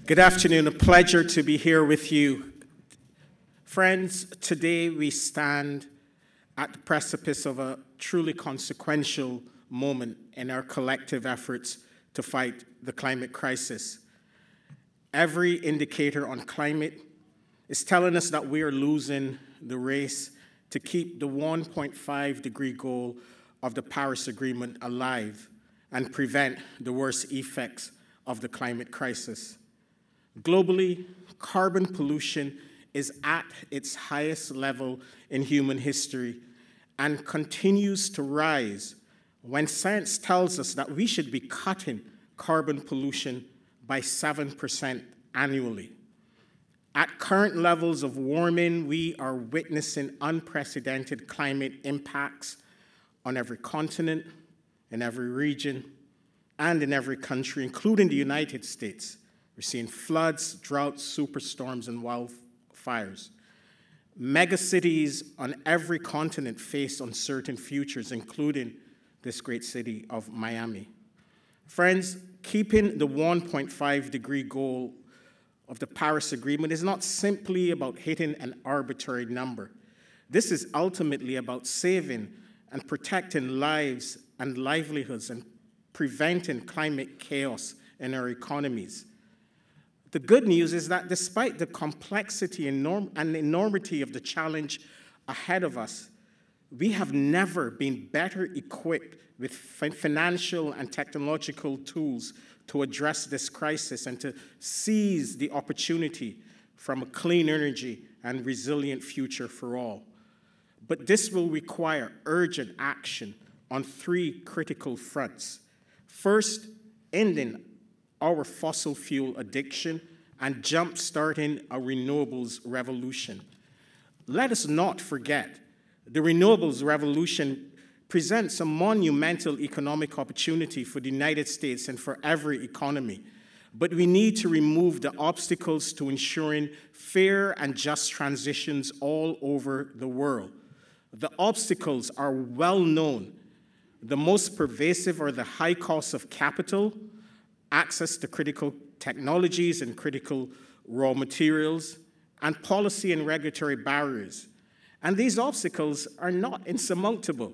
Good afternoon, a pleasure to be here with you. Friends, today we stand at the precipice of a truly consequential moment in our collective efforts to fight the climate crisis. Every indicator on climate is telling us that we are losing the race to keep the 1.5 degree goal of the Paris Agreement alive and prevent the worst effects of the climate crisis. Globally, carbon pollution is at its highest level in human history and continues to rise when science tells us that we should be cutting carbon pollution by 7% annually. At current levels of warming, we are witnessing unprecedented climate impacts on every continent, in every region, and in every country, including the United States. We're seeing floods, droughts, superstorms, and wildfires. Megacities on every continent face uncertain futures, including this great city of Miami. Friends, keeping the 1.5 degree goal of the Paris Agreement is not simply about hitting an arbitrary number. This is ultimately about saving and protecting lives and livelihoods and preventing climate chaos in our economies. The good news is that despite the complexity and enormity of the challenge ahead of us, we have never been better equipped with financial and technological tools to address this crisis and to seize the opportunity from a clean energy and resilient future for all. But this will require urgent action on three critical fronts. First, ending our fossil fuel addiction and jump-starting a renewables revolution. Let us not forget, the renewables revolution presents a monumental economic opportunity for the United States and for every economy. But we need to remove the obstacles to ensuring fair and just transitions all over the world. The obstacles are well known. The most pervasive are the high costs of capital, access to critical technologies and critical raw materials, and policy and regulatory barriers. And these obstacles are not insurmountable.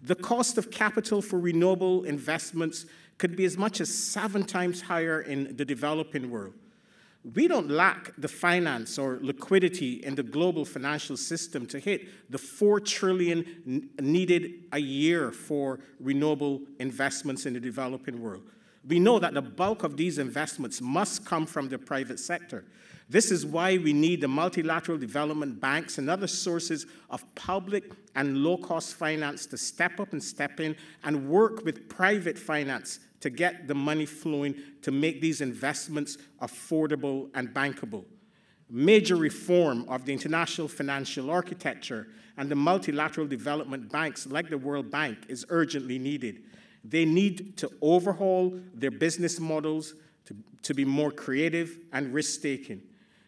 The cost of capital for renewable investments could be as much as 7 times higher in the developing world. We don't lack the finance or liquidity in the global financial system to hit the $4 trillion needed a year for renewable investments in the developing world. We know that the bulk of these investments must come from the private sector. This is why we need the multilateral development banks and other sources of public and low-cost finance to step up and step in and work with private finance to get the money flowing to make these investments affordable and bankable. Major reform of the international financial architecture and the multilateral development banks like the World Bank is urgently needed. They need to overhaul their business models to be more creative and risk-taking.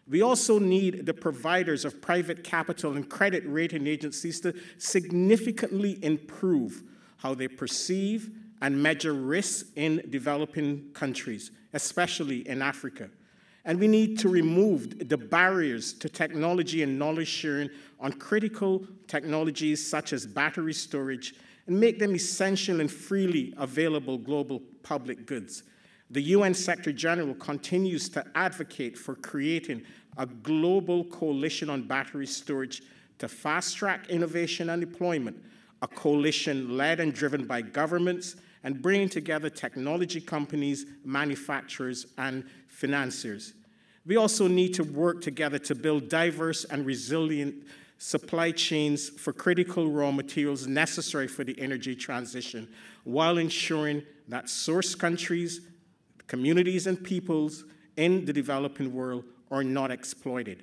We also need the providers of private capital and credit rating agencies to significantly improve how they perceive and measure risks in developing countries, especially in Africa. And we need to remove the barriers to technology and knowledge sharing on critical technologies such as battery storage and make them essential and freely available global public goods. The UN Secretary General continues to advocate for creating a global coalition on battery storage to fast-track innovation and deployment, a coalition led and driven by governments and bringing together technology companies, manufacturers, and financiers. We also need to work together to build diverse and resilient supply chains for critical raw materials necessary for the energy transition, while ensuring that source countries, communities, and peoples in the developing world are not exploited.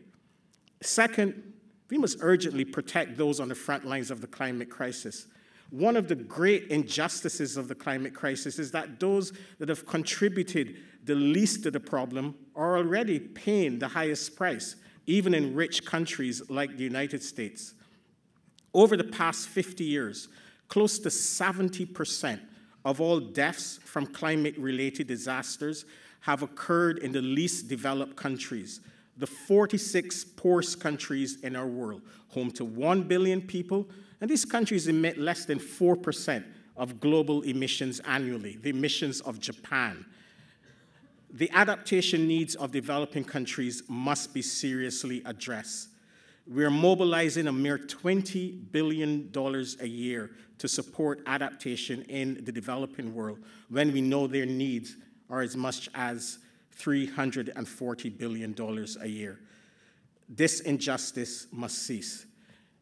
Second, we must urgently protect those on the front lines of the climate crisis. One of the great injustices of the climate crisis is that those that have contributed the least to the problem are already paying the highest price, even in rich countries like the United States. Over the past 50 years, close to 70% of all deaths from climate-related disasters have occurred in the least developed countries, the 46 poorest countries in our world, home to 1 billion people, and these countries emit less than 4% of global emissions annually, the emissions of Japan. The adaptation needs of developing countries must be seriously addressed. We're mobilizing a mere $20 billion a year to support adaptation in the developing world when we know their needs are as much as $340 billion a year. This injustice must cease.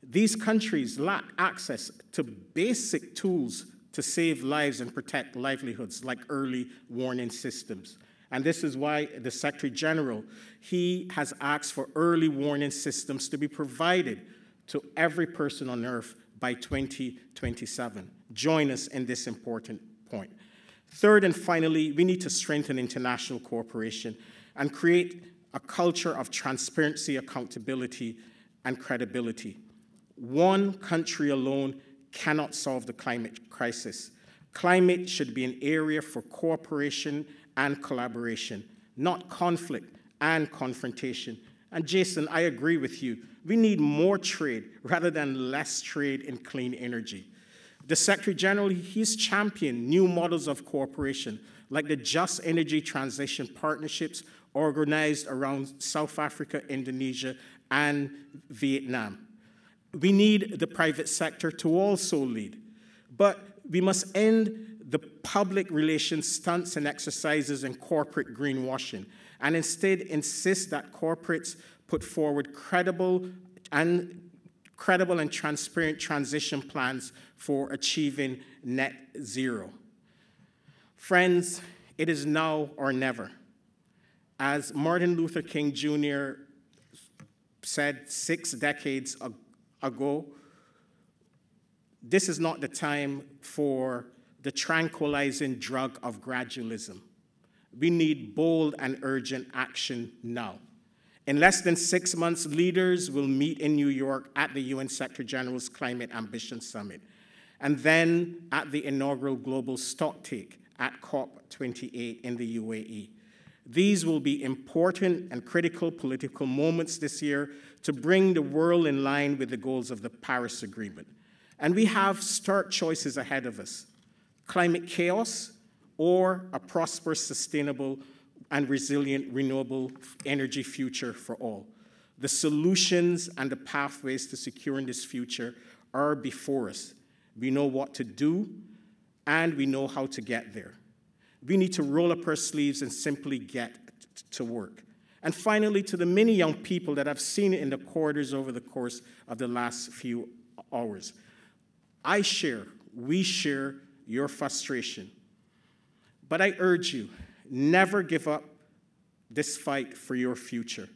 These countries lack access to basic tools to save lives and protect livelihoods, like early warning systems. And this is why the Secretary General, he has asked for early warning systems to be provided to every person on Earth by 2027. Join us in this important point. Third and finally, we need to strengthen international cooperation and create a culture of transparency, accountability, and credibility. One country alone cannot solve the climate crisis. Climate should be an area for cooperation and collaboration, not conflict and confrontation. And Jason, I agree with you. We need more trade rather than less trade in clean energy. The Secretary General, he's championed new models of cooperation, like the Just Energy Transition Partnerships organized around South Africa, Indonesia, and Vietnam. We need the private sector to also lead, but we must end the public relations stunts and exercises in corporate greenwashing, and instead insist that corporates put forward credible and transparent transition plans for achieving net zero. Friends, it is now or never. As Martin Luther King Jr. said 6 decades ago, this is not the time for the tranquilizing drug of gradualism. We need bold and urgent action now. In less than 6 months, leaders will meet in New York at the UN Secretary General's Climate Ambition Summit, and then at the inaugural Global Stocktake at COP28 in the UAE. These will be important and critical political moments this year to bring the world in line with the goals of the Paris Agreement. And we have stark choices ahead of us: climate chaos or a prosperous, sustainable, and resilient renewable energy future for all. The solutions and the pathways to securing this future are before us. We know what to do, and we know how to get there. We need to roll up our sleeves and simply get to work. And finally, to the many young people that I've seen in the corridors over the course of the last few hours, we share your frustration. But I urge you, never give up this fight for your future.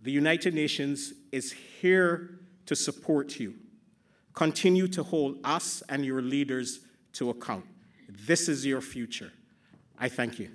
The United Nations is here to support you. Continue to hold us and your leaders to account. This is your future. I thank you.